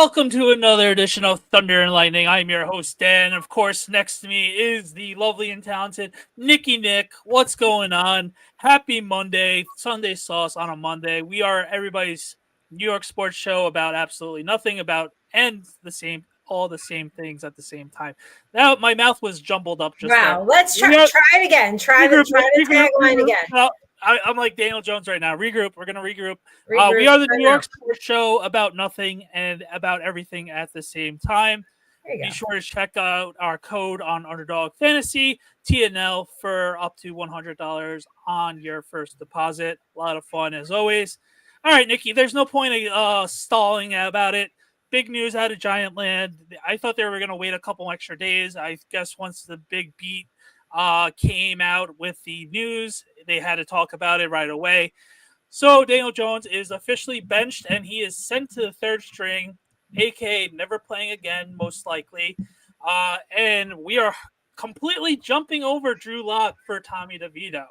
Welcome to another edition of Thunder and Lightning. I'm your host, Dan. Of course, next to me is the lovely and talented Nikki Nick. What's going on? Happy Monday, Sunday sauce on a Monday. We are everybody's New York sports show about absolutely nothing and all the same things at the same time. Now, my mouth was jumbled up just there. Wow, let's try it again. Try the tagline again. Well, I'm like Daniel Jones right now. Regroup. We're going to regroup. We Regroup. are the New York Sports Show about nothing and about everything at the same time. There you Be go. sure to check out our code on Underdog Fantasy, TNL, for up to $100 on your first deposit. A lot of fun as always. All right, Nikki, there's no point of stalling about it. Big news out of Giant Land. I thought they were going to wait a couple extra days. I guess once the big beat came out with the news, they had to talk about it right away. So Daniel Jones is officially benched, and he is sent to the third string, aka never playing again, most likely. And we are completely jumping over Drew Lock for Tommy DeVito.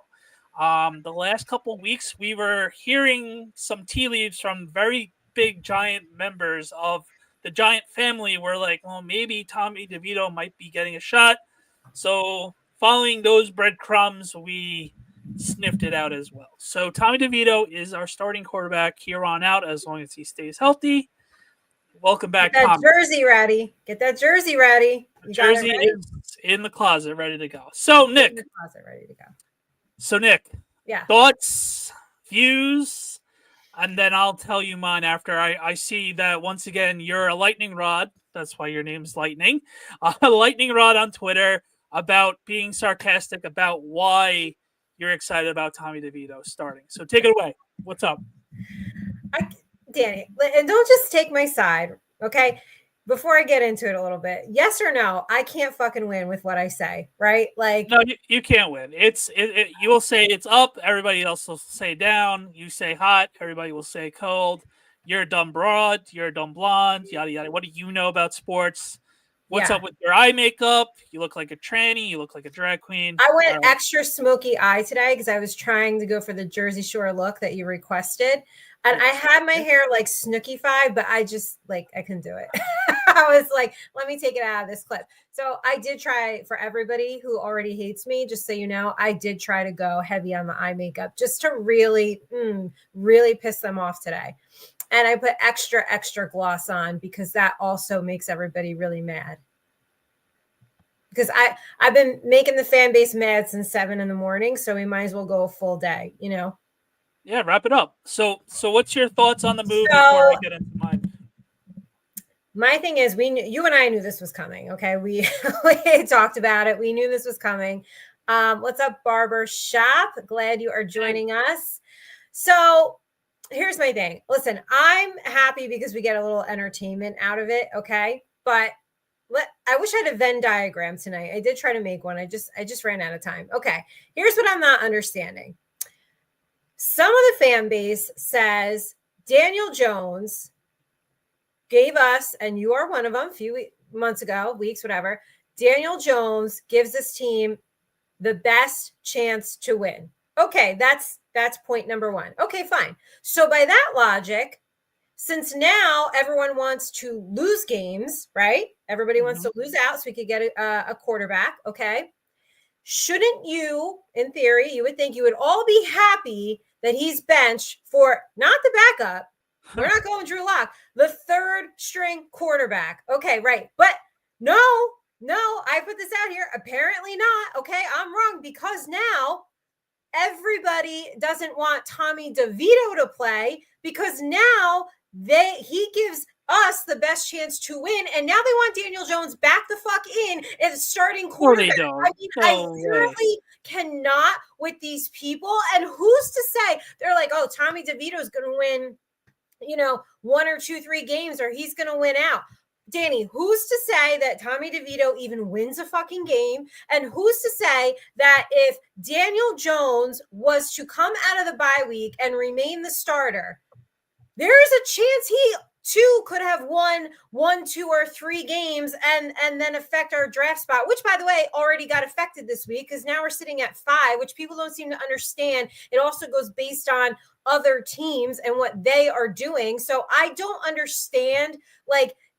The last couple weeks, we were hearing some tea leaves from very big Giant members of the Giant family. We're like, well, maybe Tommy DeVito might be getting a shot. So following those breadcrumbs, we sniffed it out as well. So Tommy DeVito is our starting quarterback here on out as long as he stays healthy. Welcome back, Get that Tommy. jersey ready. Get that jersey ready. Jersey is in the closet, ready to go. So Nick, in the closet, ready to go. So Nick, yeah, thoughts, views, and then I'll tell you mine after I see that once again you're a lightning rod. That's why your name's Lightning. A lightning rod on Twitter about being sarcastic about why you're excited about Tommy DeVito starting. So take it away. What's up? Danny, and don't just take my side, okay? Before I get into it a little bit, yes or no, I can't fucking win with what I say, right? Like, no, you can't win. You will say it's up, everybody else will say down. You say hot, everybody will say cold. You're a dumb broad, you're a dumb blonde, yada yada. What do you know about sports? What's up with your eye makeup? You look like a tranny. You look like a drag queen. I went extra smoky eye today because I was trying to go for the Jersey Shore look that you requested. And I had my hair like Snooki-fied, but I just I couldn't do it. I was like, let me take it out of this clip. So I did try, for everybody who already hates me, just so you know, I did try to go heavy on the eye makeup just to really, really piss them off today. And I put extra gloss on because that also makes everybody really mad. Because I've been making the fan base mad since 7 a.m, so we might as well go a full day, you know? Yeah, wrap it up. So what's your thoughts on the move before I get into mine? My thing is, you and I knew this was coming, okay? We talked about it. We knew this was coming. What's up, Barber Shop? Glad you are joining us. So here's my thing. Listen, I'm happy because we get a little entertainment out of it, okay? But I wish I had a Venn diagram tonight. I did try to make one. I just ran out of time. Okay, here's what I'm not understanding. Some of the fan base says Daniel Jones gave us, and you are one of them, a few months ago, weeks, whatever. Daniel Jones gives this team the best chance to win. Okay, that's point number one. Okay, fine. So by that logic, since now everyone wants to lose games, right? Everybody wants to lose out so we could get a quarterback, okay? Shouldn't you, in theory, you would think you would all be happy that he's benched for not the backup. We're not going Drew Lock, the third string quarterback. Okay, right. But no, I put this out here. Apparently not. Okay, I'm wrong because now everybody doesn't want Tommy DeVito to play because now he gives us the best chance to win, and now they want Daniel Jones back the fuck in as starting quarterback. I literally cannot with these people. And who's to say they're like, oh, Tommy DeVito is going to win, 1 or 2, 3 games, or he's going to win out. Danny, who's to say that Tommy DeVito even wins a fucking game? And who's to say that if Daniel Jones was to come out of the bye week and remain the starter, there is a chance he too could have won 1, 2, or 3 games and then affect our draft spot, which, by the way, already got affected this week because now we're sitting at 5, which people don't seem to understand. It also goes based on other teams and what they are doing. So I don't understand,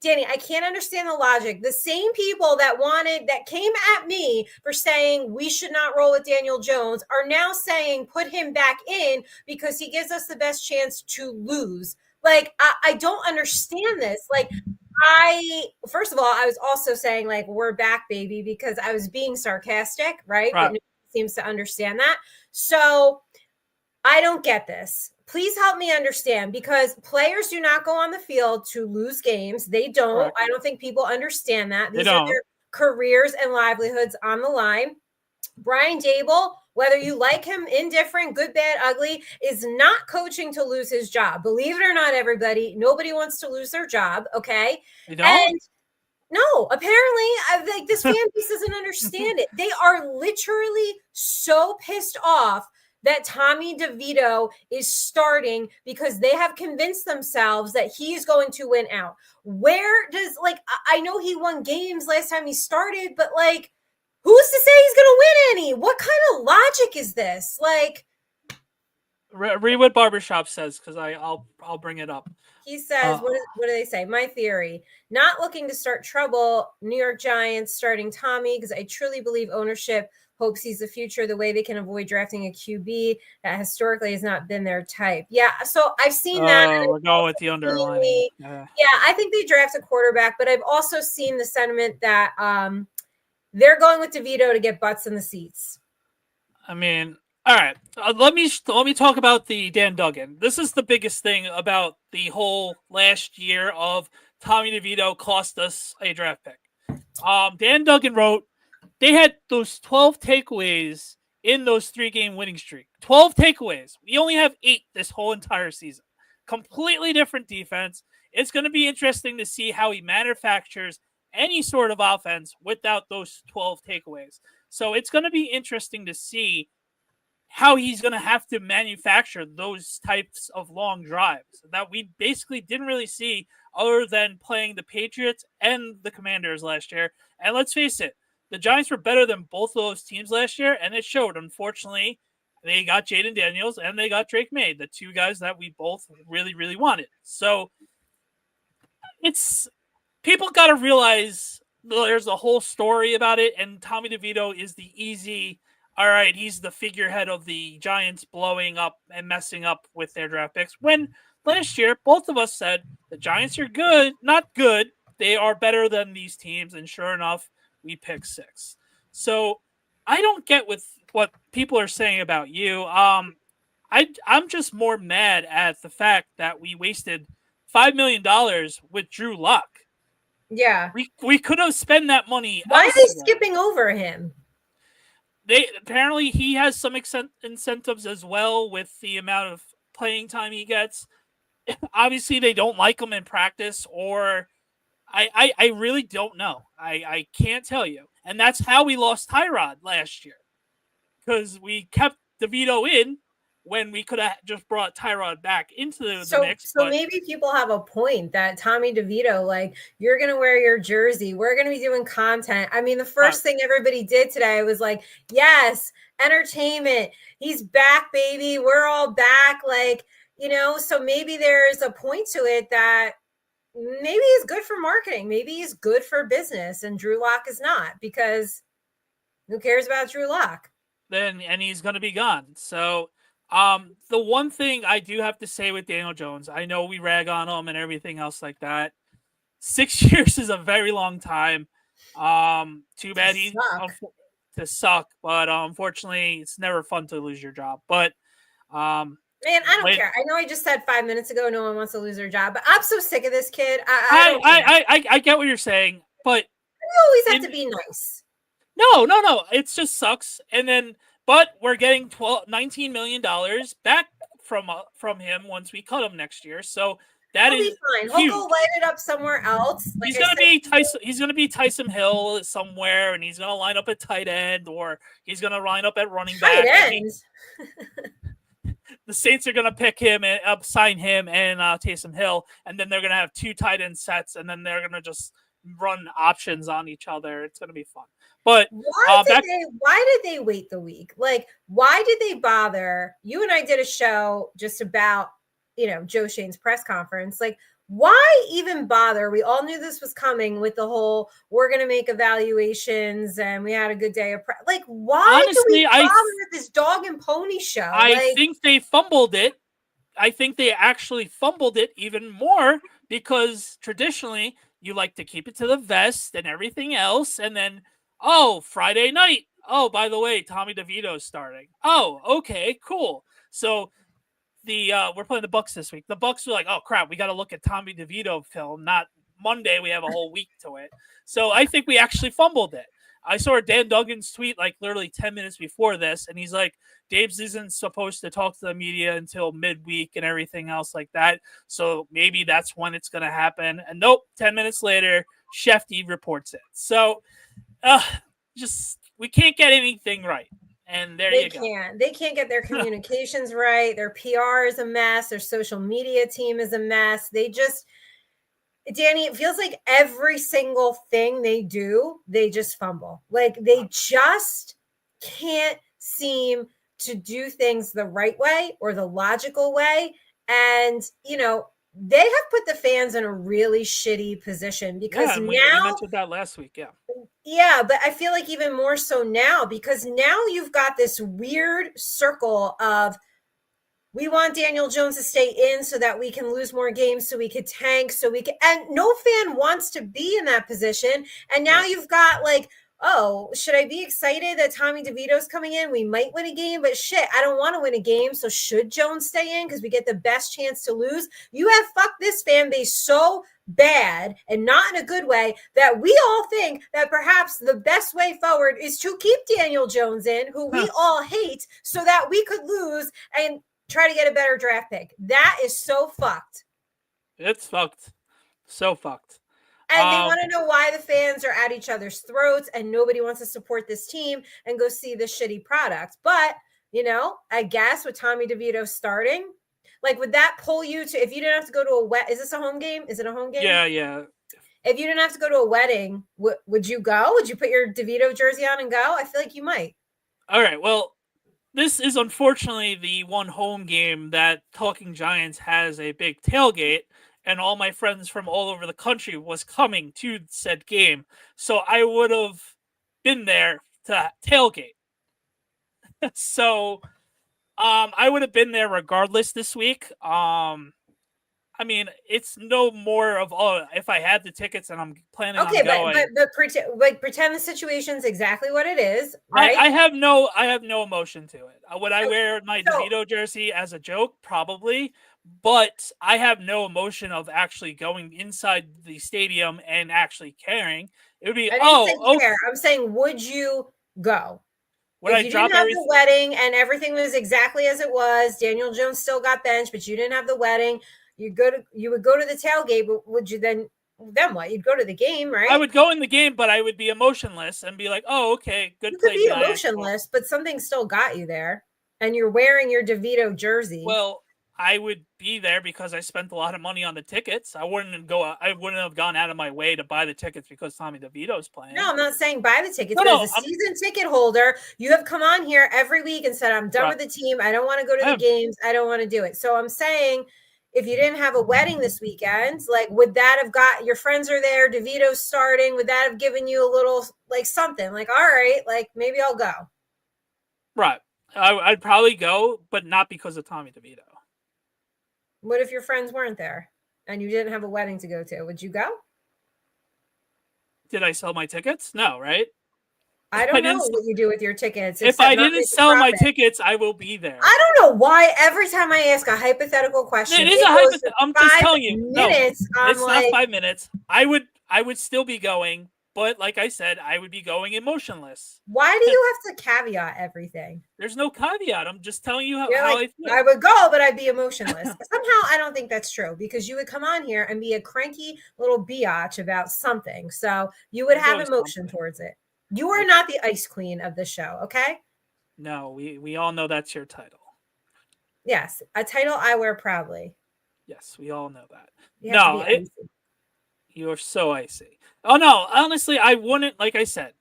Danny, I can't understand the logic. The same people that came at me for saying we should not roll with Daniel Jones are now saying put him back in because he gives us the best chance to lose. Like, I don't understand this. Like, first of all, I was also saying, like, we're back, baby, because I was being sarcastic, right? But nobody seems to understand that. So I don't get this. Please help me understand, because players do not go on the field to lose games. They don't. Correct. I don't think people understand that. These are their careers and livelihoods on the line. Brian Dable, whether you like him, indifferent, good, bad, ugly, is not coaching to lose his job. Believe it or not, everybody, nobody wants to lose their job, okay? They don't? And no, apparently, like, this fan base doesn't understand it. They are literally so pissed off that Tommy DeVito is starting because they have convinced themselves that he's going to win out. Where does, like, I know he won games last time he started, but, like, who's to say he's going to win any? What kind of logic is this? Like, read what Barbershop says, because I'll bring it up. He says, what do they say? My theory, not looking to start trouble. New York Giants starting Tommy because I truly believe ownership hopes he's the future, the way they can avoid drafting a QB that historically has not been their type. Yeah, so I've seen that. We're going with the underlining. Yeah, I think they draft a quarterback, but I've also seen the sentiment that they're going with DeVito to get butts in the seats. I mean, all right, let me talk about the Dan Duggan. This is the biggest thing about the whole last year of Tommy DeVito cost us a draft pick. Dan Duggan wrote, they had those 12 takeaways in those 3-game winning streak. 12 takeaways. We only have 8 this whole entire season. Completely different defense. It's going to be interesting to see how he manufactures any sort of offense without those 12 takeaways. So it's going to be interesting to see how he's going to have to manufacture those types of long drives that we basically didn't really see other than playing the Patriots and the Commanders last year. And let's face it, the Giants were better than both of those teams last year, and it showed. Unfortunately, they got Jaden Daniels and they got Drake May, the 2 guys that we both really, really wanted. So it's people got to realize there's a whole story about it, and Tommy DeVito is the easy, all right, he's the figurehead of the Giants blowing up and messing up with their draft picks. When last year, both of us said the Giants are good, not good. They are better than these teams, and sure enough, we picked 6. So I don't get with what people are saying about you. I'm just more mad at the fact that we wasted $5 million with Drew Lock. Yeah. We could have spent that money. Why are they skipping over him? Apparently he has some incentives as well with the amount of playing time he gets. Obviously they don't like him in practice, or I really don't know. I can't tell you. And that's how we lost Tyrod last year, because we kept DeVito in when we could have just brought Tyrod back into the mix. So maybe people have a point that Tommy DeVito, like, you're going to wear your jersey. We're going to be doing content. I mean, the first thing everybody did today was like, yes, entertainment. He's back, baby. We're all back. Like, you know, so maybe there's a point to it that maybe he's good for marketing. Maybe he's good for business, and Drew Lock is not, because who cares about Drew Lock? And he's going to be gone. So the one thing I do have to say with Daniel Jones, I know we rag on him and everything else like that. 6 years is a very long time. Too bad he's to suck, but unfortunately, it's never fun to lose your job. But man, I don't care. I know I just said 5 minutes ago no one wants to lose their job, but I'm so sick of this kid. I get what you're saying, but you always have to be nice. No. It just sucks. And then, but we're getting $19 million back from him once we cut him next year. So that is fine. He'll go light it up somewhere else. Like he's gonna be Tyson Hill somewhere, and he's gonna line up at tight end, or he's gonna line up at running back. Tight end. The Saints are gonna pick him and sign him and Taysom Hill, and then they're gonna have 2 tight end sets, and then they're gonna just run options on each other. It's gonna be fun. But why did they wait the week? Like, why did they bother? You and I did a show just about, Joe Shane's press conference. Like, Why even bother? We all knew this was coming with the whole, we're going to make evaluations and we had a good day of like, why do we Honestly, bother with this dog and pony show? I Like, think they fumbled it. I think they actually fumbled it even more because traditionally you like to keep it to the vest and everything else. And then, oh, Friday night. Oh, by the way, Tommy DeVito's starting. Oh, okay, cool. So we're playing the Bucks this week. The Bucks were like, oh crap, we got to look at Tommy DeVito film. Not Monday. We have a whole week to it. So I think we actually fumbled it. I saw Dan Dugan's tweet like literally 10 minutes before this, and he's like, Dave's isn't supposed to talk to the media until midweek and everything else like that. So maybe that's when it's going to happen. And nope, 10 minutes later, Shefty reports it. So just we can't get anything right. And there you go. They can't get their communications right. Their PR is a mess. Their social media team is a mess. They just, Danny, it feels like every single thing they do, they just fumble. Like they just can't seem to do things the right way or the logical way. And, you know, they have put the fans in a really shitty position because we mentioned that last week. Yeah, but I feel like even more so now because now you've got this weird circle of, we want Daniel Jones to stay in so that we can lose more games, so we could tank, so we can, and no fan wants to be in that position. And now you've got like, oh, should I be excited that Tommy DeVito's coming in? We might win a game, but shit, I don't want to win a game. So should Jones stay in because we get the best chance to lose? You have fucked this fan base so bad and not in a good way that we all think that perhaps the best way forward is to keep Daniel Jones in, who we all hate, so that we could lose and try to get a better draft pick. That is so fucked. It's fucked. So fucked. And they want to know why the fans are at each other's throats and nobody wants to support this team and go see the shitty product. But, you know, I guess with Tommy DeVito starting, like, would that pull you to, if you didn't have to go to a is this a home game? Is it a home game? Yeah. If you didn't have to go to a wedding, would you go? Would you put your DeVito jersey on and go? I feel like you might. All right. Well, this is unfortunately the one home game that Talking Giants has a big tailgate, and all my friends from all over the country was coming to said game. So I would have been there to tailgate. So I would have been there regardless this week. I mean, it's no more of, oh, if I had the tickets and I'm planning on going. but pretend the situation's exactly what it is, right? I have no emotion to it. Would I wear my DeVito jersey as a joke? Probably. But I have no emotion of actually going inside the stadium and actually caring. It would be, okay. I'm saying, would you go? Would if you didn't have the wedding and everything was exactly as it was, Daniel Jones still got benched, but you didn't have the wedding, you would go to the tailgate, but would you then what? You'd go to the game, right? I would go in the game, but I would be emotionless and be like, oh, okay, good play. You could be emotionless, but something still got you there. And you're wearing your DeVito jersey. Well, I would be there because I spent a lot of money on the tickets. I wouldn't have gone out of my way to buy the tickets because Tommy DeVito's playing. No, I'm not saying buy the tickets. No, as a season ticket holder, you have come on here every week and said, I'm done with the team. I don't want to go to the games. I don't want to do it. So I'm saying, if you didn't have a wedding this weekend, like, would that have got, your friends are there, DeVito's starting, would that have given you a little, like, something? Like, all right, like, maybe I'll go. Right. I'd probably go, but not because of Tommy DeVito. What if your friends weren't there and you didn't have a wedding to go to? Would you go? Did I sell my tickets? No, right? I don't know what you do with your tickets. If I didn't sell my tickets, I will be there. I don't know why every time I ask a hypothetical question, it is a hypothetical. I'm just telling you. Minutes, no, it's not 5 minutes. I would still be going, but like I said, I would be going emotionless. Why do you have to caveat everything? There's no caveat. I'm just telling you how I feel. I would go, but I'd be emotionless. Somehow I don't think that's true because you would come on here and be a cranky little biatch about something. So you would have emotion towards it. You are not the ice queen of the show, okay? No, we all know that's your title. Yes, a title I wear proudly. Yes, we all know that. You're so icy. Oh, no, honestly, I wouldn't, like I said,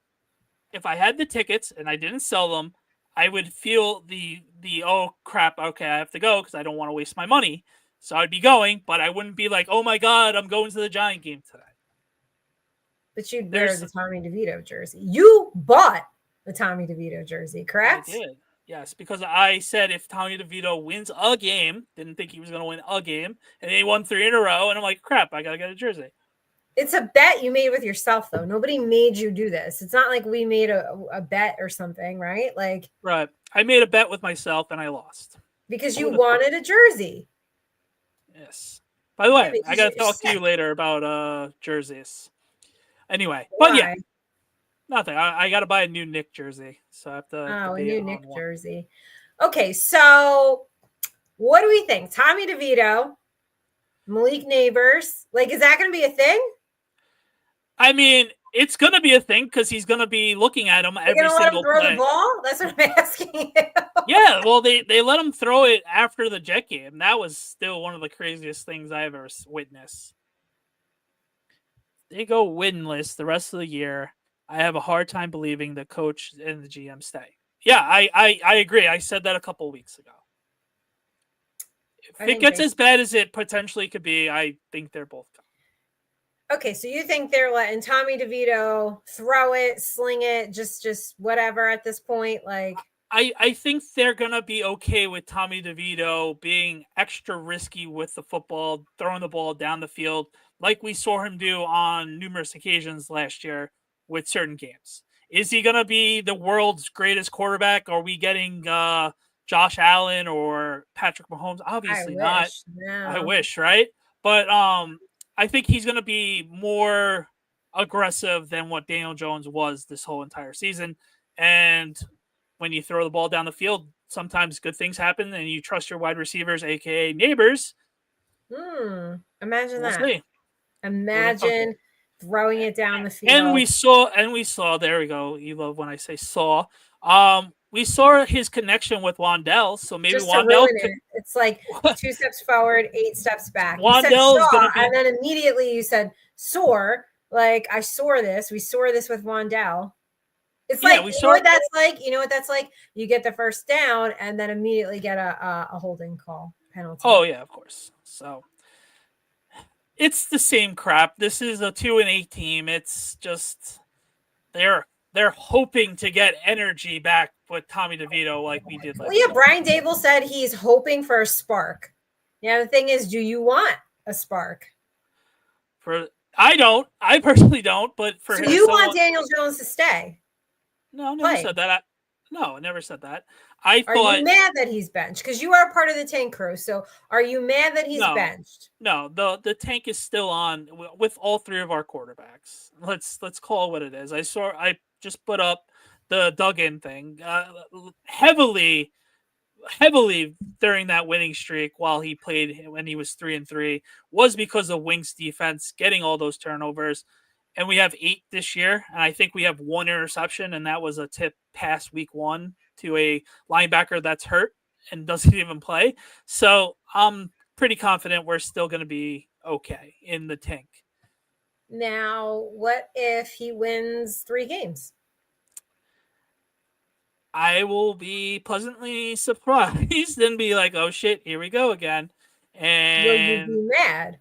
if I had the tickets and I didn't sell them, I would feel the oh, crap, okay, I have to go because I don't want to waste my money. So I'd be going, but I wouldn't be like, oh my God, I'm going to the Giant game today. But you'd wear the Tommy DeVito jersey. You bought the Tommy DeVito jersey, correct? I did. Yes, because I said if Tommy DeVito wins a game, didn't think he was going to win a game, and he won 3 in a row, and I'm like, crap, I got to get a jersey. It's a bet you made with yourself, though. Nobody made you do this. It's not like we made a bet or something, right? Like, right. I made a bet with myself, and I lost. Because you wanted a jersey. Yes. By the way, I got to talk to you later about jerseys. Anyway, but yeah, nothing. I got to buy a new Nick jersey, so I have to. Oh, a new Nick jersey. Okay, so what do we think? Tommy DeVito, Malik Neighbors, like, is that going to be a thing? I mean, it's going to be a thing because he's going to be looking at him every single play. Let him throw the ball? That's what I'm asking you. Yeah, well, they let him throw it after the Jet game. That was still one of the craziest things I've ever witnessed. They go winless the rest of the year. I have a hard time believing the coach and the GM stay. Yeah, I agree. I said that a couple of weeks ago. If it gets as bad as it potentially could be, I think they're both gone. Okay, so you think they're letting Tommy DeVito throw it, sling it, just whatever at this point? Like, I think they're going to be okay with Tommy DeVito being extra risky with the football, throwing the ball down the field, like we saw him do on numerous occasions last year with certain games. Is he going to be the world's greatest quarterback? Are we getting Josh Allen or Patrick Mahomes? Obviously not. No. I wish, right? But I think he's going to be more aggressive than what Daniel Jones was this whole entire season. And when you throw the ball down the field, sometimes good things happen, and you trust your wide receivers, aka neighbors. Imagine that. See. Imagine throwing it down the field. And we saw. There we go. You love when I say saw. We saw his connection with Wandell, so maybe Wandell. It's like 2 steps forward, 8 steps back. Wandell is going to be, and then immediately you said soar. Like, I saw this. We saw this with Wandell. It's like, you know what that's like? You know what that's like? You get the first down and then immediately get a holding call penalty. Oh, yeah, of course. So it's the same crap. This is a 2-8 team. It's just they're hoping to get energy back with Tommy DeVito like we did last year. Brian Dable said he's hoping for a spark. Yeah, the thing is, do you want a spark? I don't. I personally don't, but for him. So you want Daniel Jones to stay? No, never said that. I never said that. Are you mad that he's benched? Because you are part of the tank crew. So are you mad that he's benched? No, the tank is still on with all 3 of our quarterbacks. Let's call it what it is. I just put up the Dugan thing heavily during that winning streak while he played when he was 3-3 was because of Wings defense getting all those turnovers. And we have 8 this year, and I think we have 1 interception, and that was a tip past week 1 to a linebacker that's hurt and doesn't even play. So I'm pretty confident we're still going to be okay in the tank. Now, what if he wins 3 games? I will be pleasantly surprised and be like, oh, shit, here we go again. And will you be mad?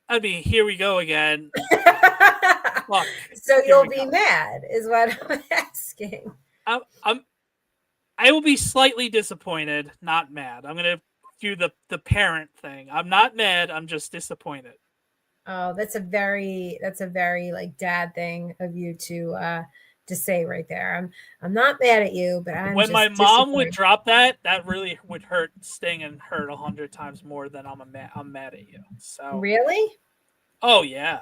I'd be, here we go again. Fuck, so you'll be mad is what I'm asking. I will be slightly disappointed, not mad. I'm going to do the parent thing. I'm not mad. I'm just disappointed. Oh, that's a very like dad thing of you to say right there. I'm not mad at you, but I'm when my mom would drop that really would sting and hurt 100 times more than I'm mad at you. So really? Oh yeah.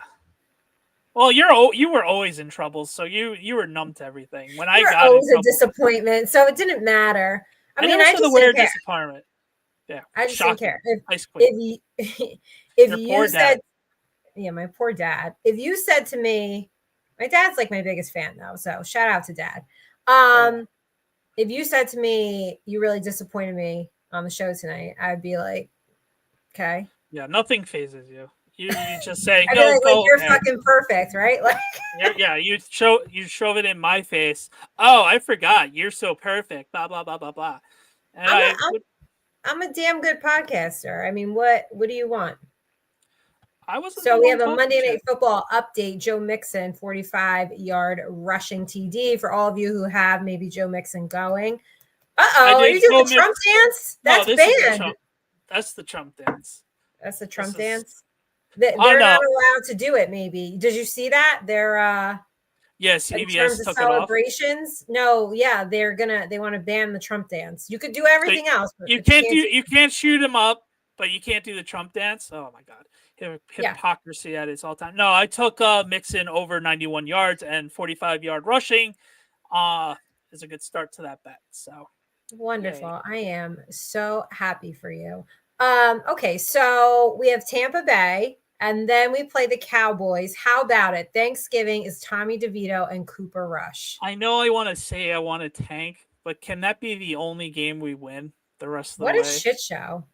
Well, you were always in trouble, so you were numb to everything. When I got always a disappointment, so it didn't matter. I mean, I just didn't care. Disappointment. Yeah, I just didn't care. If your you said, yeah, my poor dad. If you said to me, my dad's like my biggest fan though, so shout out to dad. If you said to me, you really disappointed me on the show tonight, I'd be like, okay. Yeah, nothing phases you. You just say, no, like you're fucking perfect, right? Like, yeah, you shove it in my face. Oh, I forgot, you're so perfect. Blah blah blah blah blah. And I'm a damn good podcaster. I mean, what do you want? I wasn't So the we one have a talking Monday Night shit. Football update. Joe Mixon, 45-yard rushing TD. For all of you who have maybe Joe Mixon going. I Are you did doing Joe the Trump Mix. dance? No, That's this is the banned. Trump. That's the Trump dance. That's the This Trump is. dance. Oh They're no. not allowed to do it. Maybe. Did you see that? They're Yeah, in terms CBS of took it off. celebrations. No, yeah, they want to ban the Trump dance. You could do So everything else, but you can't shoot him up, but you can't do the Trump dance. Oh my god, Yeah. hypocrisy at its all time. No, I took Mixon over 91 yards and 45-yard rushing. Is a good start to that bet. So Wonderful. yay. I am so happy for you. Okay, so we have Tampa Bay, and then we play the Cowboys. How about it? Thanksgiving is Tommy DeVito and Cooper Rush. I know I want to say I want to tank, but can that be the only game we win the rest of the What a way? shit show.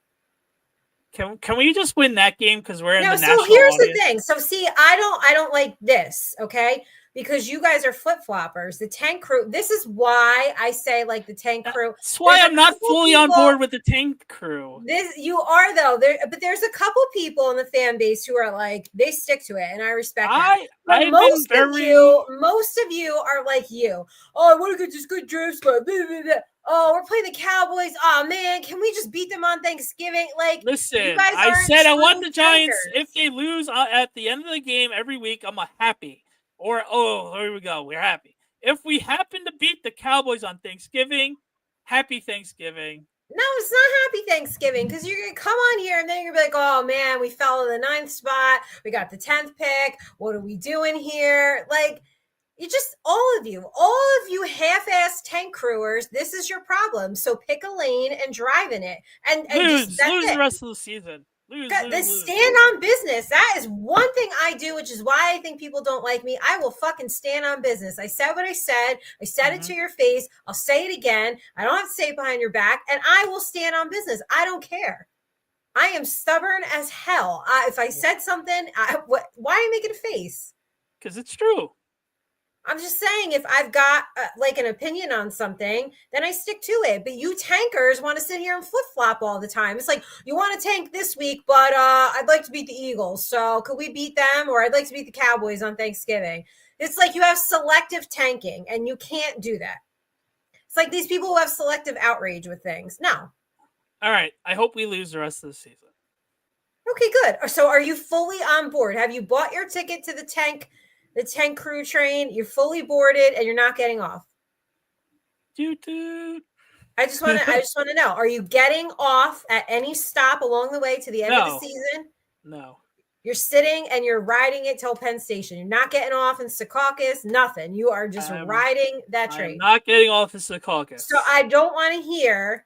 Can we just win that game because we're in No, the so national here's the audience? thing. So see, I don't like this, okay? Because you guys are flip-floppers. The tank crew, this is why I say like the tank crew. That's why There's I'm a not couple fully on people- board with the tank crew. This you are though. But there's a couple people in the fan base who are like they stick to it, and I respect that. But I've been most of you are like you. Oh, I want to get this good draft spot. Oh, we're playing the Cowboys. Oh man, can we just beat them on Thanksgiving? Like, listen. you guys I aren't said I want true the Giants. tankers. If they lose at the end of the game every week, I'm happy. Or here we go. We're happy. If we happen to beat the Cowboys on Thanksgiving, happy Thanksgiving. No, it's not happy Thanksgiving because you're gonna come on here and then you're gonna be like, oh man, we fell in the 9th spot. We got the 10th pick. What are we doing here? Like, you just all of you half-ass tank crewers, this is your problem. So pick a lane and drive in it. And lose just that's the it. rest of the season. Lose. Stand on business. That is one thing I do, which is why I think people don't like me. I will fucking stand on business. I said what I said. I said it to your face. I'll say it again. I don't have to say it behind your back, and I will stand on business. I don't care. I am stubborn as hell. If I said something, why are you making a face? Because it's true. I'm just saying, if I've got like an opinion on something, then I stick to it. But you tankers want to sit here and flip flop all the time. It's like, you want to tank this week, but I'd like to beat the Eagles. So could we beat them? Or I'd like to beat the Cowboys on Thanksgiving. It's like you have selective tanking, and you can't do that. It's like these people who have selective outrage with things. No. All right. I hope we lose the rest of the season. Okay, good. So are you fully on board? Have you bought your ticket to the tank crew train? You're fully boarded and you're not getting off. Doo-doo. I just want to know, are you getting off at any stop along the way to the end of the season? No. You're sitting and you're riding it till Penn Station. You're not getting off in Secaucus, nothing. You are just riding that train. I'm not getting off in Secaucus. So I don't want to hear,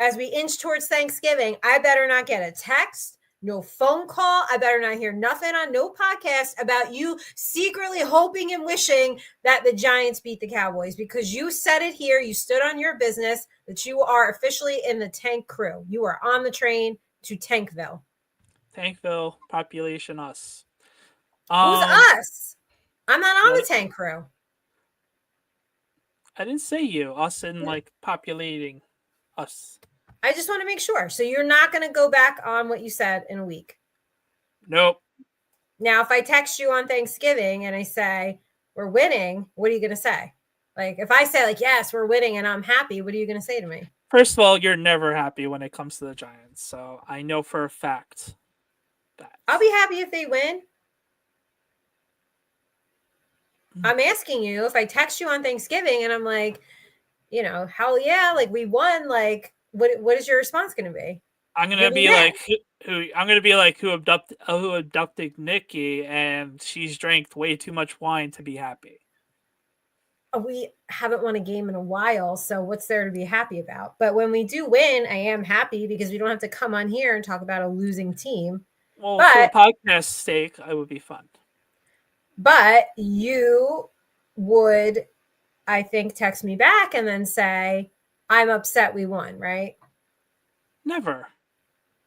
as we inch towards Thanksgiving, I better not get a text, no phone call. I better not hear nothing on no podcast about you secretly hoping and wishing that the Giants beat the Cowboys, because you said it here. You stood on your business that you are officially in the tank crew. You are on the train to Tankville. Tankville, population us. Who's us? I'm not on the tank crew. I didn't say you. Us and like populating us. I just want to make sure. So you're not going to go back on what you said in a week? Nope. Now, if I text you on Thanksgiving and I say, we're winning, what are you going to say? Like, if I say, like, yes, we're winning and I'm happy, what are you going to say to me? First of all, you're never happy when it comes to the Giants. So I know for a fact that. I'll be happy if they win. I'm asking you, if I text you on Thanksgiving and I'm like, you know, hell yeah, like we won, like, what is your response going to be? I'm gonna be like who abducted Nikki, and she's drank way too much wine to be happy. We haven't won a game in a while, so what's there to be happy about? But when we do win, I am happy because we don't have to come on here and talk about a losing team. Well, for the podcast sake, it would be fun. But you would, I think, text me back and then say, I'm upset we won, right? Never.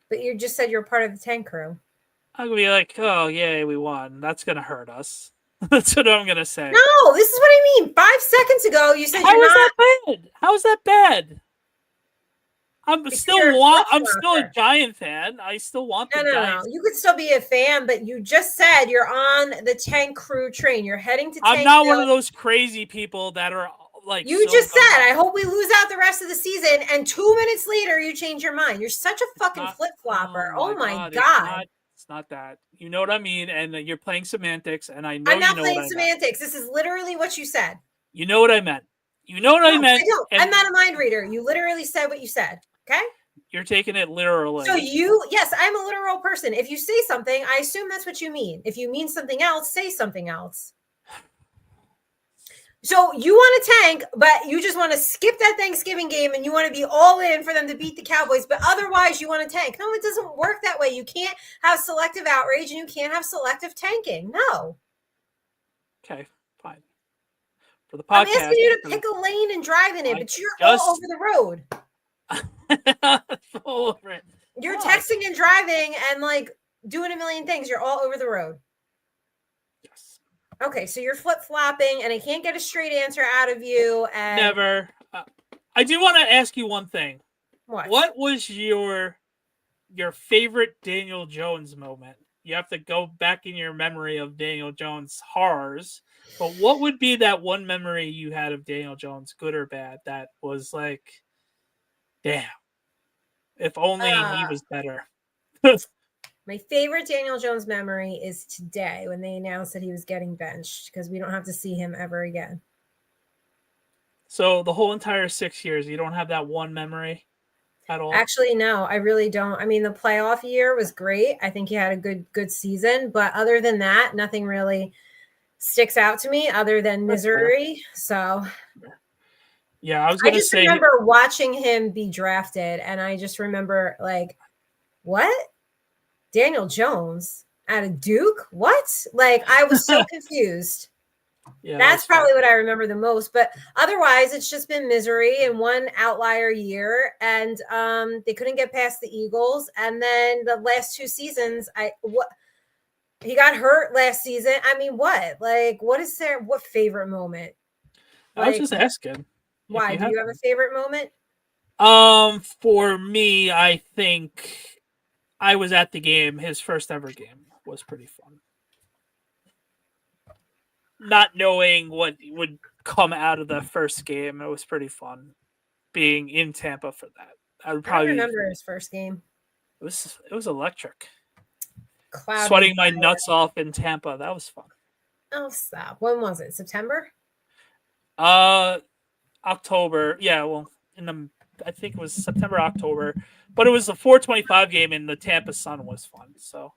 But you just said you're part of the tank crew. I'm going to be like, oh, yay, we won. That's going to hurt us. That's what I'm going to say. No, this is what I mean. 5 seconds ago, you said How is that bad? I'm If still you're a I'm still a flip-flopper. Giant fan. I still want the No. Giants. You could still be a fan, but you just said you're on the Tank Crew train. You're heading to I'm not one of Tankville. those crazy people that are like You so just said, gung-ho. I hope we lose out the rest of the season, and 2 minutes later you change your mind. You're such a fucking flip-flopper. Oh my God. It's not that. You know what I mean? And you're playing semantics, and I know I'm you not know what playing I meant. semantics. This is literally what you said. You know what I meant. You know what I No, meant. I don't. And I'm not a mind reader. You literally said what you said. Okay? you're taking it literally. So yes, I'm a literal person. If you say something, I assume that's what you mean. If you mean something else, say something else. So you want to tank, but you just want to skip that Thanksgiving game and you want to be all in for them to beat the Cowboys, but otherwise you want to tank. No, it doesn't work that way. You can't have selective outrage and you can't have selective tanking. No. Okay, fine. For the podcast, I'm asking you to pick a lane and drive in it, but you're all over the road. All over it. You're texting and driving and like doing a million things. You're all over the road. Yes. Okay, so you're flip-flopping and I can't get a straight answer out of you. And Never. I do want to ask you one thing. What was your favorite Daniel Jones moment? You have to go back in your memory of Daniel Jones horrors. But what would be that one memory you had of Daniel Jones, good or bad, that was like, damn, if only he was better? My favorite Daniel Jones memory is today when they announced that he was getting benched because we don't have to see him ever again. So the whole entire 6 years, you don't have that one memory at all? Actually, no, I really don't. I mean, the playoff year was great. I think he had a good season, but other than that, nothing really sticks out to me other than misery. So yeah, I just remember watching him be drafted, and I just remember like, what? Daniel Jones out of Duke? What? Like, I was so confused. Yeah, that's probably what I remember the most. But otherwise, it's just been misery and one outlier year. And they couldn't get past the Eagles. And then the last 2 seasons, he got hurt last season. I mean, what? Like, what favorite moment? I was just asking. Why? Do you have a favorite moment? For me, I think I was at the game. His first ever game was pretty fun. Not knowing what would come out of the first game, it was pretty fun. Being in Tampa for that, I don't remember his first game. It was electric. Cloudy, sweating my nuts off in Tampa. That was fun. Oh, stop! When was it? September? October. Yeah, well, I think it was September, October, but it was a 4:25 game, and the Tampa Sun was fun. So.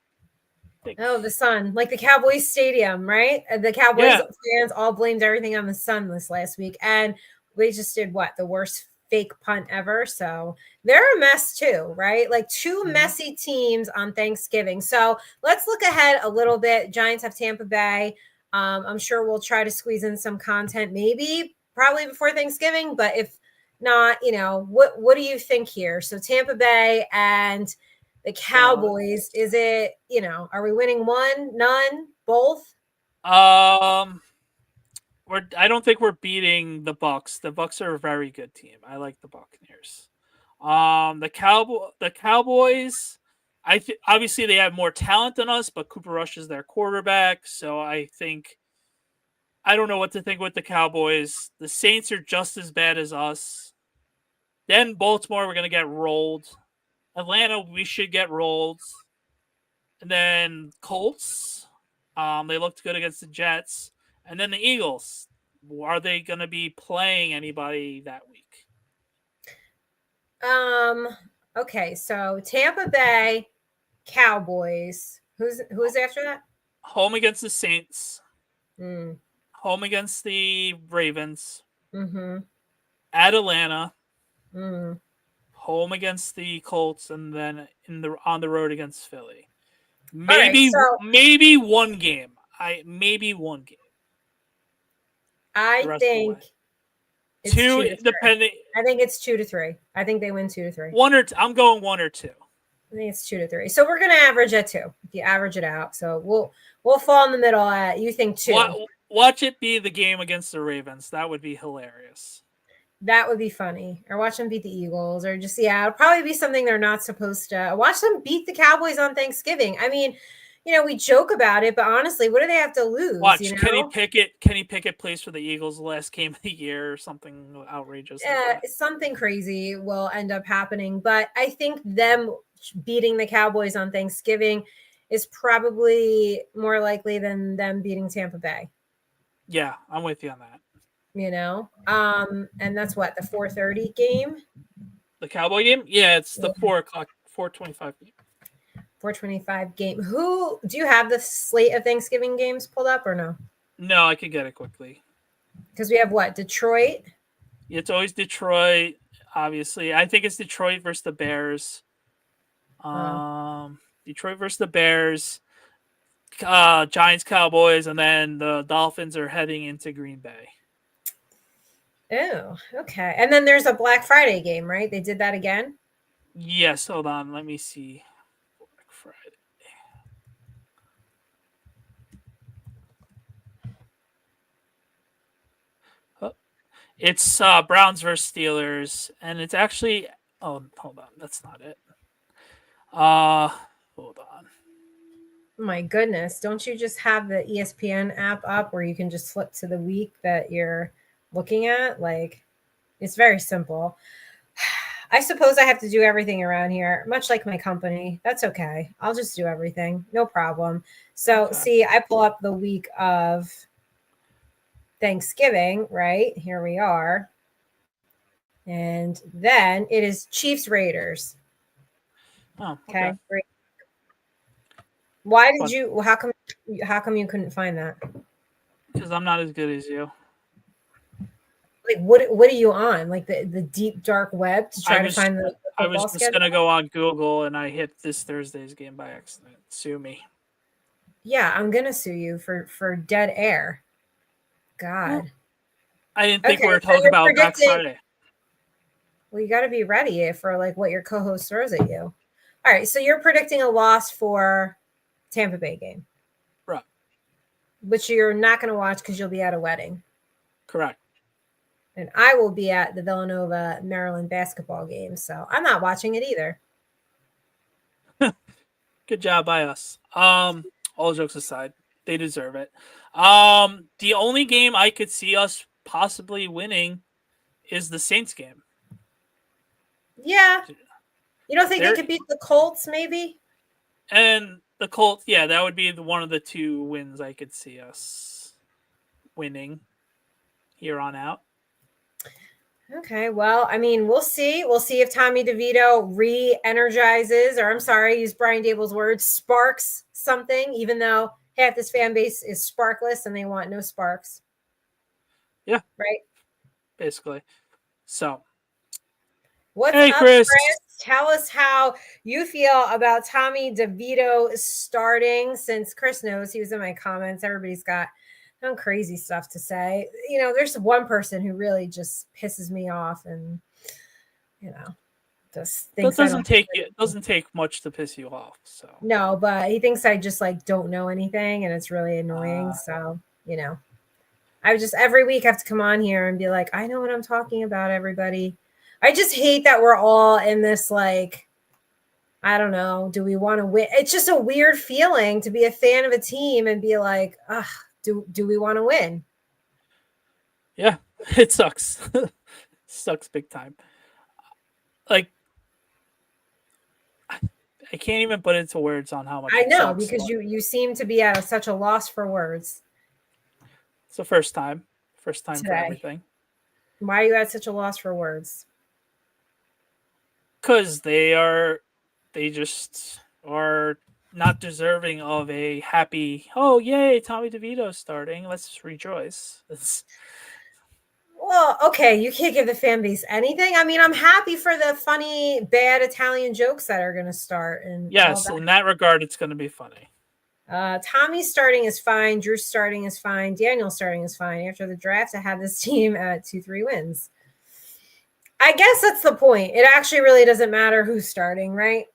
Oh, the Sun, like the Cowboys Stadium, right? The Cowboys fans all blamed everything on the Sun this last week, and we just did the worst fake punt ever. So they're a mess too, right? Like 2 messy teams on Thanksgiving. So let's look ahead a little bit. Giants have Tampa Bay. I'm sure we'll try to squeeze in some content, probably before Thanksgiving, but if not, what do you think here? So Tampa Bay and the Cowboys, is it, are we winning one, none, both? I don't think we're beating the Bucs. The Bucs are a very good team. I like the Buccaneers. The Cowboys, obviously they have more talent than us, but Cooper Rush is their quarterback, so I don't know what to think with the Cowboys. The Saints are just as bad as us. Then Baltimore, we're gonna get rolled. Atlanta, we should get rolled. And then Colts, they looked good against the Jets. And then the Eagles, are they going to be playing anybody that week? Okay, so Tampa Bay, Cowboys. Who's after that? Home against the Saints. Home against the Ravens. At Atlanta. Home against the Colts, and then on the road against Philly. Maybe one game. Maybe one game. I think it's 2 depending. I think it's 2 to 3. I think they win 2 to 3. I'm going 1 or 2. I think it's 2 to 3. So we're gonna average at 2. If you average it out, so we'll fall in the middle at you think 2. Watch it be the game against the Ravens. That would be hilarious. That would be funny. Or watch them beat the Eagles, or just it'll probably be something they're not supposed to. Watch them beat the Cowboys on Thanksgiving. I mean, we joke about it, but honestly, what do they have to lose? Watch Kenny Pickett plays for the Eagles the last game of the year or something outrageous. Something crazy will end up happening, but I think them beating the Cowboys on Thanksgiving is probably more likely than them beating Tampa Bay. Yeah, I'm with you on that. And that's what, the 4:30 game? The Cowboy game? Yeah, it's the 4:25 game. 4:25 game. Who do you have the slate of Thanksgiving games pulled up or no? No, I could get it quickly. Because we have what? Detroit? It's always Detroit, obviously. I think it's Detroit versus the Bears. Detroit versus the Bears, Giants, Cowboys, and then the Dolphins are heading into Green Bay. Oh, okay. And then there's a Black Friday game, right? They did that again? Yes, hold on. Let me see. Black Friday. It's Browns versus Steelers, and it's actually... Oh, hold on. That's not it. Hold on. My goodness. Don't you just have the ESPN app up where you can just flip to the week that you're looking at? Like, it's very simple. I suppose I have to do everything around here, much like my company. That's okay. I'll just do everything. No problem. So, see, I pull up the week of Thanksgiving, right? Here we are. And then it is Chiefs Raiders. Oh, okay. Great. Why did you? How come you couldn't find that? Because I'm not as good as you. Like, what are you on? Like the deep dark web to try to find the I was just gonna go on Google and I hit this Thursday's game by accident. Sue me. Yeah, I'm gonna sue you for dead air. God. Well, I didn't think we were talking about Black Friday. Well, you got to be ready for like what your co-host throws at you. All right, so you're predicting a loss for Tampa Bay game, right? Which you're not going to watch because you'll be at a wedding. Correct. And I will be at the Villanova Maryland basketball game, so I'm not watching it either. Good job by us. All jokes aside, they deserve it. The only game I could see us possibly winning is the Saints game. Yeah. You don't think they could beat the Colts, maybe? And the Colts, yeah, that would be one of the two wins I could see us winning here on out. Okay, well, I mean, we'll see. We'll see if Tommy DeVito re-energizes, or I'm sorry, use Brian Dable's words, sparks something, even though half this fan base is sparkless and they want no sparks. Yeah. Right? Basically. So. What's up, Chris? Tell us how you feel about Tommy DeVito starting, since Chris knows he was in my comments. Everybody's got some crazy stuff to say. There's one person who really just pisses me off, and just thinks it doesn't take much to piss you off. So no, but he thinks I just like don't know anything, and it's really annoying. So I would just every week have to come on here and be like, I know what I'm talking about, everybody. I just hate that we're all in this, like, I don't know, do we want to win? It's just a weird feeling to be a fan of a team and be like, do we want to win? Yeah, it sucks. Sucks big time. Like, I can't even put into words on how much I know, because you seem to be at such a loss for words. It's the first time today. For everything. Why are you at such a loss for words? Because they just are not deserving of a happy, oh, yay, Tommy DeVito starting. Let's just rejoice. Well, okay, you can't give the fan base anything. I mean, I'm happy for the funny, bad Italian jokes that are going to start. And yes, in that regard, it's going to be funny. Tommy's starting is fine. Drew's starting is fine. Daniel's starting is fine. After the draft, I had this team at 2-3 wins. I guess that's the point. It actually really doesn't matter who's starting, right?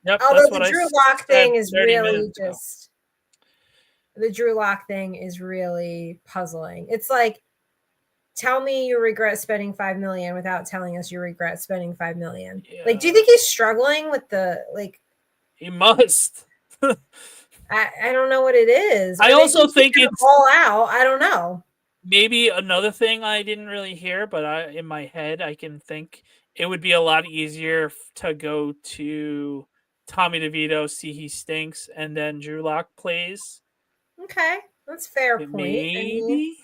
Yep. Although the Drew Lock thing is really just the Drew Lock thing is really puzzling. It's like tell me you regret spending $5 million without telling us you regret spending $5 million. Yeah. Like, do you think he's struggling with the like? He must. I don't know what it is. I also think it's all out. I don't know. Maybe another thing I didn't really hear, but in my head I can think it would be a lot easier to go to Tommy DeVito, see he stinks, and then Drew Lock plays. Okay, that's fair point. Maybe.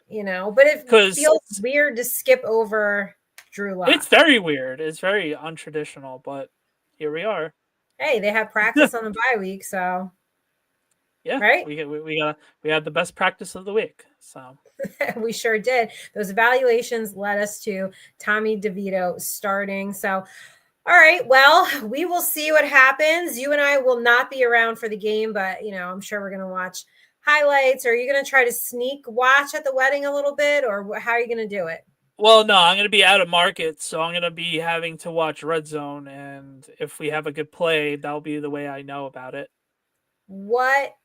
But it feels weird to skip over Drew Lock. It's very weird. It's very untraditional, but here we are. Hey, they have practice on the bye week, so yeah, right. We had the best practice of the week, so we sure did. Those evaluations led us to Tommy DeVito starting. So, all right, well, we will see what happens. You and I will not be around for the game, but I'm sure we're going to watch highlights. Or are you going to try to sneak watch at the wedding a little bit, or how are you going to do it? Well, no, I'm going to be out of market, so I'm going to be having to watch Red Zone, and if we have a good play, that'll be the way I know about it. What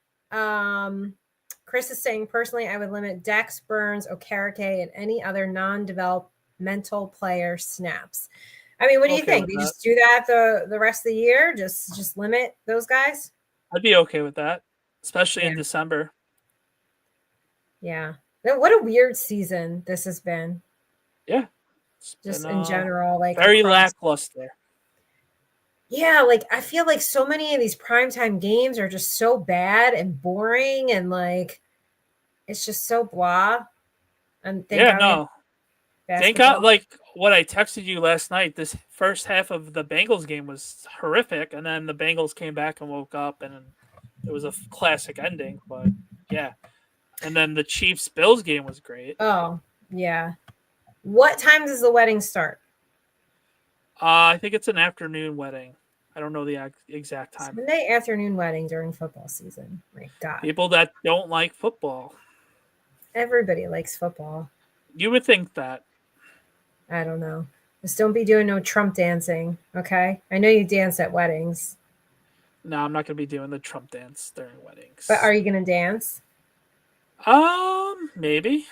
Chris is saying, personally, I would limit Dex, Burns, Okereke, and any other non-developmental player snaps. I mean, what do you think? You just do that the rest of the year? Just limit those guys? I'd be okay with that, especially in December. Yeah. What a weird season this has been. Yeah. Just in general, like very lackluster. Yeah, like I feel like so many of these primetime games are just so bad and boring, and like it's just so blah. And thank God, like what I texted you last night, this first half of the Bengals game was horrific, and then the Bengals came back and woke up, and it was a classic ending. But yeah, and then the Chiefs-Bills game was great. Oh yeah. What time does the wedding start? I think it's an afternoon wedding. I don't know the exact time. Sunday afternoon wedding during football season. My God. People that don't like football. Everybody likes football. You would think that. I don't know. Just don't be doing no Trump dancing, okay? I know you dance at weddings. No, I'm not going to be doing the Trump dance during weddings. But are you going to dance? Maybe.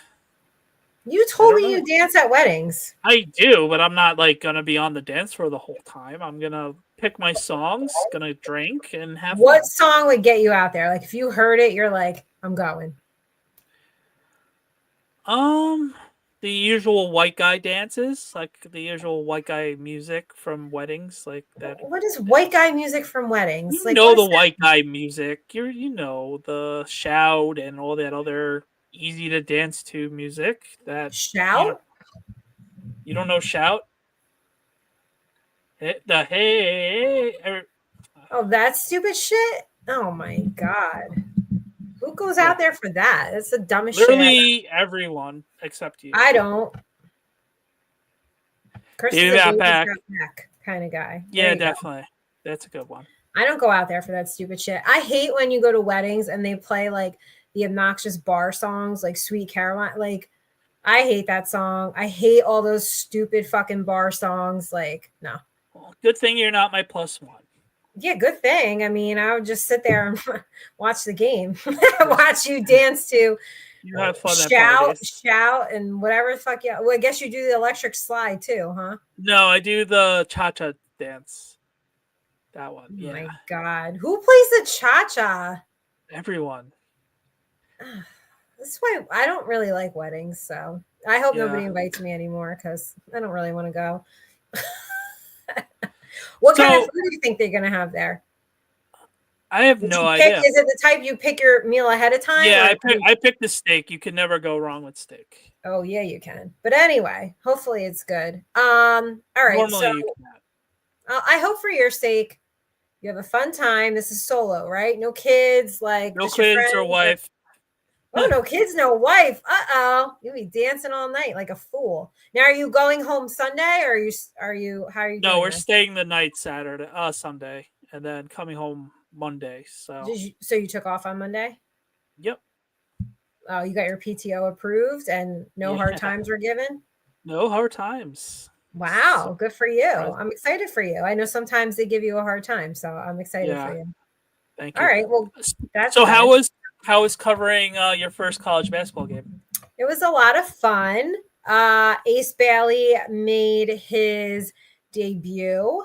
You told me you dance at weddings. I do, but I'm not like going to be on the dance floor the whole time. I'm going to pick my songs, going to drink and have What song would get you out there? Like if you heard it, you're like, I'm going. The usual white guy dances, like the usual white guy music from weddings, like that. What is white guy music from weddings? You know the white guy music. You know the shout and all that other easy to dance to music. That shout. You don't know shout? Hey. Oh, that stupid shit. Oh my God. Who goes out there for that? That's the dumbest shit. Literally everyone except you. I don't. Chris is a back kind of guy. Yeah, definitely. That's a good one. I don't go out there for that stupid shit. I hate when you go to weddings and they play like the obnoxious bar songs like Sweet Caroline. Like, I hate that song. I hate all those stupid fucking bar songs. Like, no. Well, good thing you're not my plus one. Yeah, good thing. I mean, I would just sit there and watch the game, watch you dance to, you have fun, shout, and whatever the fuck. Yeah, well, I guess you do the electric slide too, huh? No, I do the cha-cha dance. That one. Yeah. Oh my God, who plays the cha-cha? Everyone. That's why I don't really like weddings. So I hope nobody invites me anymore because I don't really want to go. What kind of food do you think they're going to have there? I have no idea. Is it the type you pick your meal ahead of time? Yeah, I picked the steak. You can never go wrong with steak. Oh, yeah, you can. But anyway, hopefully it's good. All right. Normally you cannot. I hope for your sake you have a fun time. This is solo, right? No kids, like no kids or wife. Oh, no kids, no wife. Uh-oh. You'll be dancing all night like a fool. Now, are you going home Sunday or how are you No, we're staying the night Sunday, and then coming home Monday. So you took off on Monday? Yep. Oh, you got your PTO approved and no hard times were given? No hard times. Wow, good for you. I'm excited for you. I know sometimes they give you a hard time, so I'm excited for you. Thank you. All right, well, that's so good. How was covering your first college basketball game? It was a lot of fun. Ace Bailey made his debut.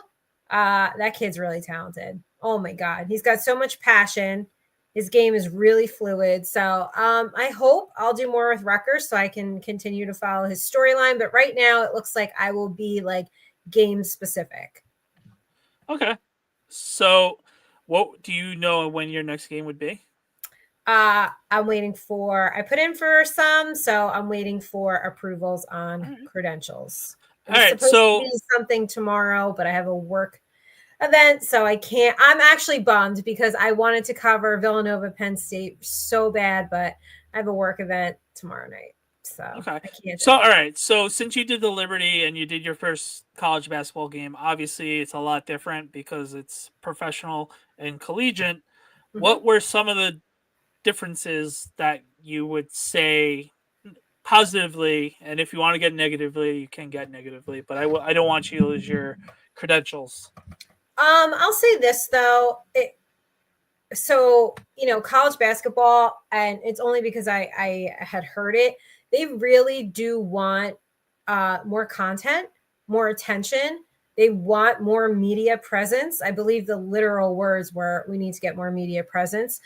That kid's really talented. Oh my God. He's got so much passion. His game is really fluid. So I hope I'll do more with Rutgers so I can continue to follow his storyline. But right now it looks like I will be like game specific. Okay. So what do you know when your next game would be? I'm waiting I put in for some, so I'm waiting for approvals on credentials. It was supposed to be something tomorrow, but I have a work event, so I can't. I'm actually bummed because I wanted to cover Villanova Penn State so bad, but I have a work event tomorrow night. So okay. I can't. So all right. So since you did the Liberty and you did your first college basketball game, obviously it's a lot different because it's professional and collegiate. Mm-hmm. What were some of the differences that you would say positively, and if you want to get negatively, you can get negatively, but I don't want you to lose your credentials. I'll say this though. So, college basketball, and it's only because I had heard it, they really do want more content, more attention. They want more media presence. I believe the literal words were, we need to get more media presence.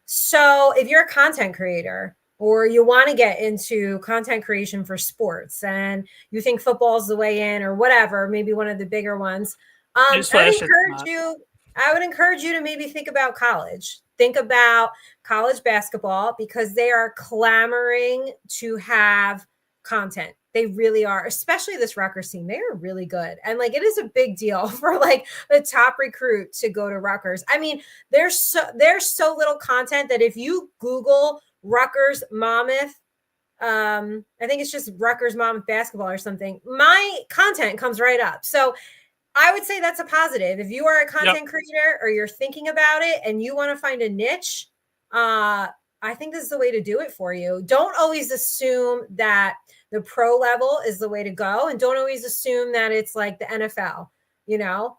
So if you're a content creator or you want to get into content creation for sports and you think football is the way in or whatever, maybe one of the bigger ones, I would encourage you to maybe think about college. Think about college basketball because they are clamoring to have content. They really are, especially this Rutgers team. They are really good. And like, it is a big deal for like the top recruit to go to Rutgers. I mean, there's so little content that if you Google Rutgers Monmouth, I think it's just Rutgers Monmouth basketball or something, my content comes right up. So I would say that's a positive. If you are a content creator or you're thinking about it and you want to find a niche, I think this is the way to do it for you. Don't always assume that the pro level is the way to go. And don't always assume that it's like the NFL,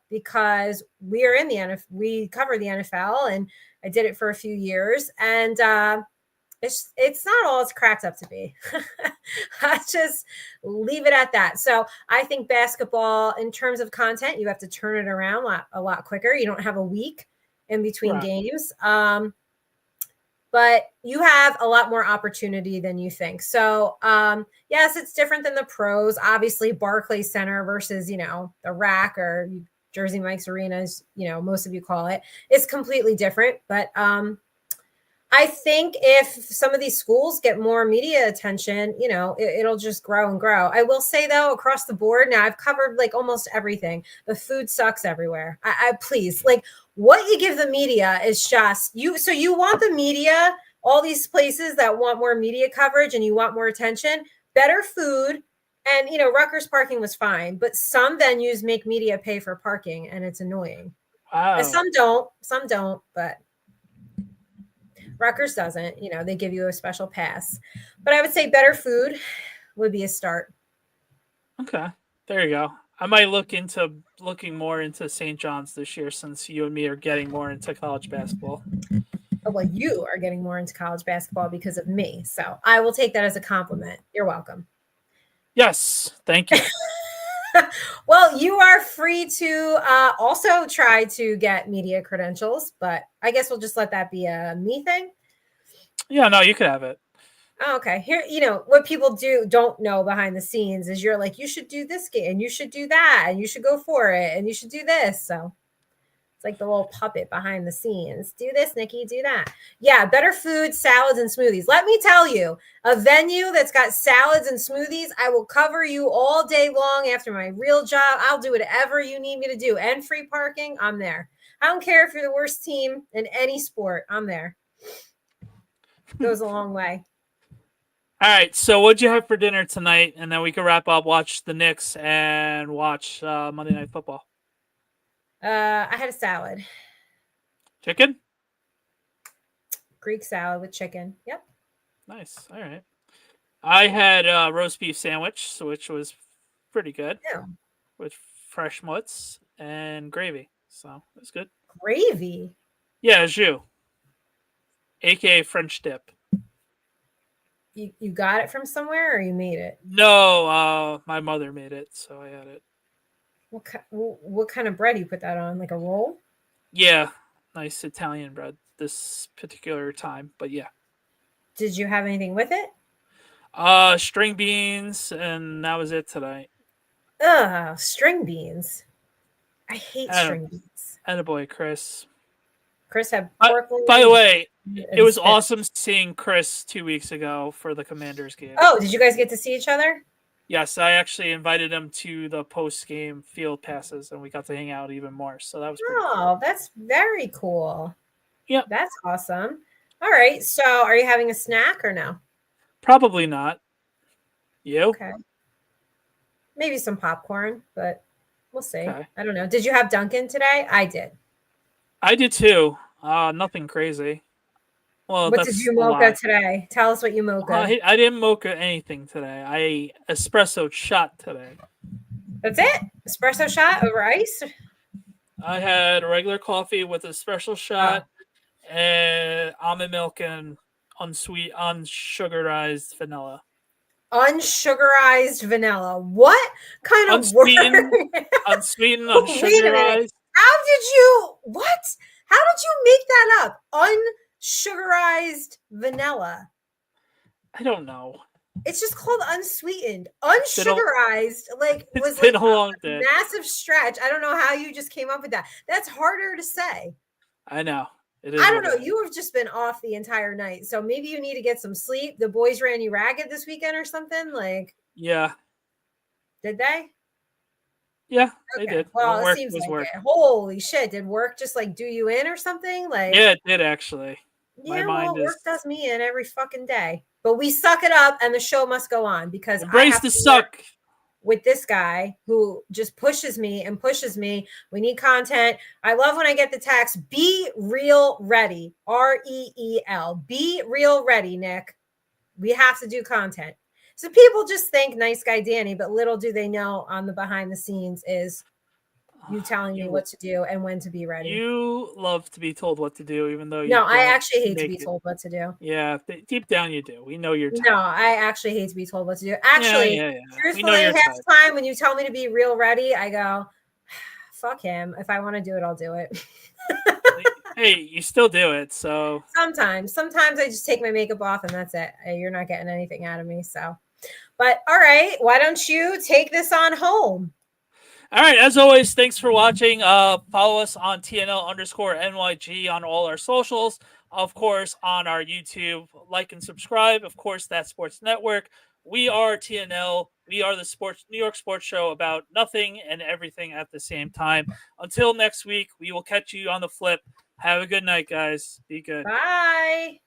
because we are in the NFL, we cover the NFL and I did it for a few years. And it's not all it's cracked up to be. I just leave it at that. So I think basketball, in terms of content, you have to turn it around a lot quicker. You don't have a week in between games. But you have a lot more opportunity than you think. So yes, it's different than the pros. Obviously, Barclays Center versus, the RAC or Jersey Mike's Arena, as most of you call it, is completely different. But I think if some of these schools get more media attention, it'll just grow and grow. I will say though, across the board, now I've covered like almost everything. The food sucks everywhere. I please, like what you give the media is just you. So you want the media, all these places that want more media coverage and you want more attention, better food. And, Rutgers parking was fine, but some venues make media pay for parking and it's annoying. Wow. Some don't, but Rutgers doesn't, they give you a special pass. But I would say better food would be a start. Okay. There you go. I might looking more into St. John's this year since you and me are getting more into college basketball. Oh, well, you are getting more into college basketball because of me. So I will take that as a compliment. You're welcome. Yes. Thank you. Well, you are free to also try to get media credentials, but I guess we'll just let that be a me thing. Yeah, no, you could have it. Oh, okay. Here, what people don't know behind the scenes is you're like, you should do this game and you should do that and you should go for it and you should do this. So it's like the little puppet behind the scenes. Do this, Nikki, do that. Yeah, better food, salads, and smoothies. Let me tell you, a venue that's got salads and smoothies, I will cover you all day long after my real job. I'll do whatever you need me to do. And free parking, I'm there. I don't care if you're the worst team in any sport. I'm there. Goes a long way. All right, so what'd you have for dinner tonight? And then we can wrap up, watch the Knicks, and watch Monday Night Football. I had a salad. Chicken? Greek salad with chicken. Yep. Nice. All right. I had a roast beef sandwich, which was pretty good. Yeah. With fresh mutts and gravy. So it was good. Gravy? Yeah, jus. AKA French dip. You got it from somewhere or you made it? No, my mother made it, so I had it. What kind of bread you put that on? Like a roll? Yeah, nice Italian bread this particular time, but yeah. Did you have anything with it? String beans, and that was it tonight. Ugh, string beans. I hate Atta- string beans. Attaboy, Chris. Chris had By, pork by the loins way, it and was spinach. awesome seeing Chris 2 weeks ago for the Commanders game. Oh, did you guys get to see each other? Yes, I actually invited him to the post-game field passes, and we got to hang out even more. So that was pretty cool. Oh, that's very cool. Yep. That's awesome. All right. So, are you having a snack or no? Probably not. You? Okay. Maybe some popcorn, but we'll see. Okay. I don't know. Did you have Dunkin' today? I did. I did too. Nothing crazy. Well, What did that's you a mocha lie. today? Tell us what you mocha. I didn't mocha anything today. I espresso shot today. That's it? Espresso shot over ice? I had a regular coffee with a special shot and almond milk and unsugarized vanilla. Unsugarized vanilla. What kind of Unsweetened, word? unsweetened, Wait a minute. unsugarized. How did you what? How did you make that up? Unsugarized vanilla. I don't know. It's just called unsweetened. Unsugarized, like It's was been like a long a day. massive stretch. I don't know how you just came up with that. That's harder to say. I know. It is I don't what know. it is. You have just been off the entire night. So maybe you need to get some sleep. The boys ran you ragged this weekend or something. Like, Yeah. did they? Yeah, they did. Well, When it work seems was like work. it. Holy shit. Did work just like do you in or something? Like, Yeah, it did actually. My yeah, mind well, is work does me in every fucking day. But we suck it up and the show must go on because I embrace have the to work suck. with this guy who just pushes me and pushes me. We need content. I love when I get the text, be real ready, REEL. Be real ready, Nick. We have to do content. So people just think nice guy Danny, but little do they know on the behind the scenes is you telling me what to do and when to be ready. You love to be told what to do, even though you No, I don't actually hate to make be it. told what to do. Yeah, deep down you do. We know your type. No, I actually hate to be told what to do. Actually, Yeah. We know truthfully, your half type. the time when you tell me to be real ready, I go, fuck him. If I want to do it, I'll do it. Hey, you still do it, so Sometimes I just take my makeup off and that's it. You're not getting anything out of me. So, but all right, why don't you take this on home? all right, as always, thanks for watching. Follow us on TNL_NYG on all our socials. Of course, on our YouTube, like and subscribe. Of course, that Sports Network. We are TNL. We are the New York Sports Show about nothing and everything at the same time. Until next week, we will catch you on the flip. Have a good night, guys. Be good. Bye.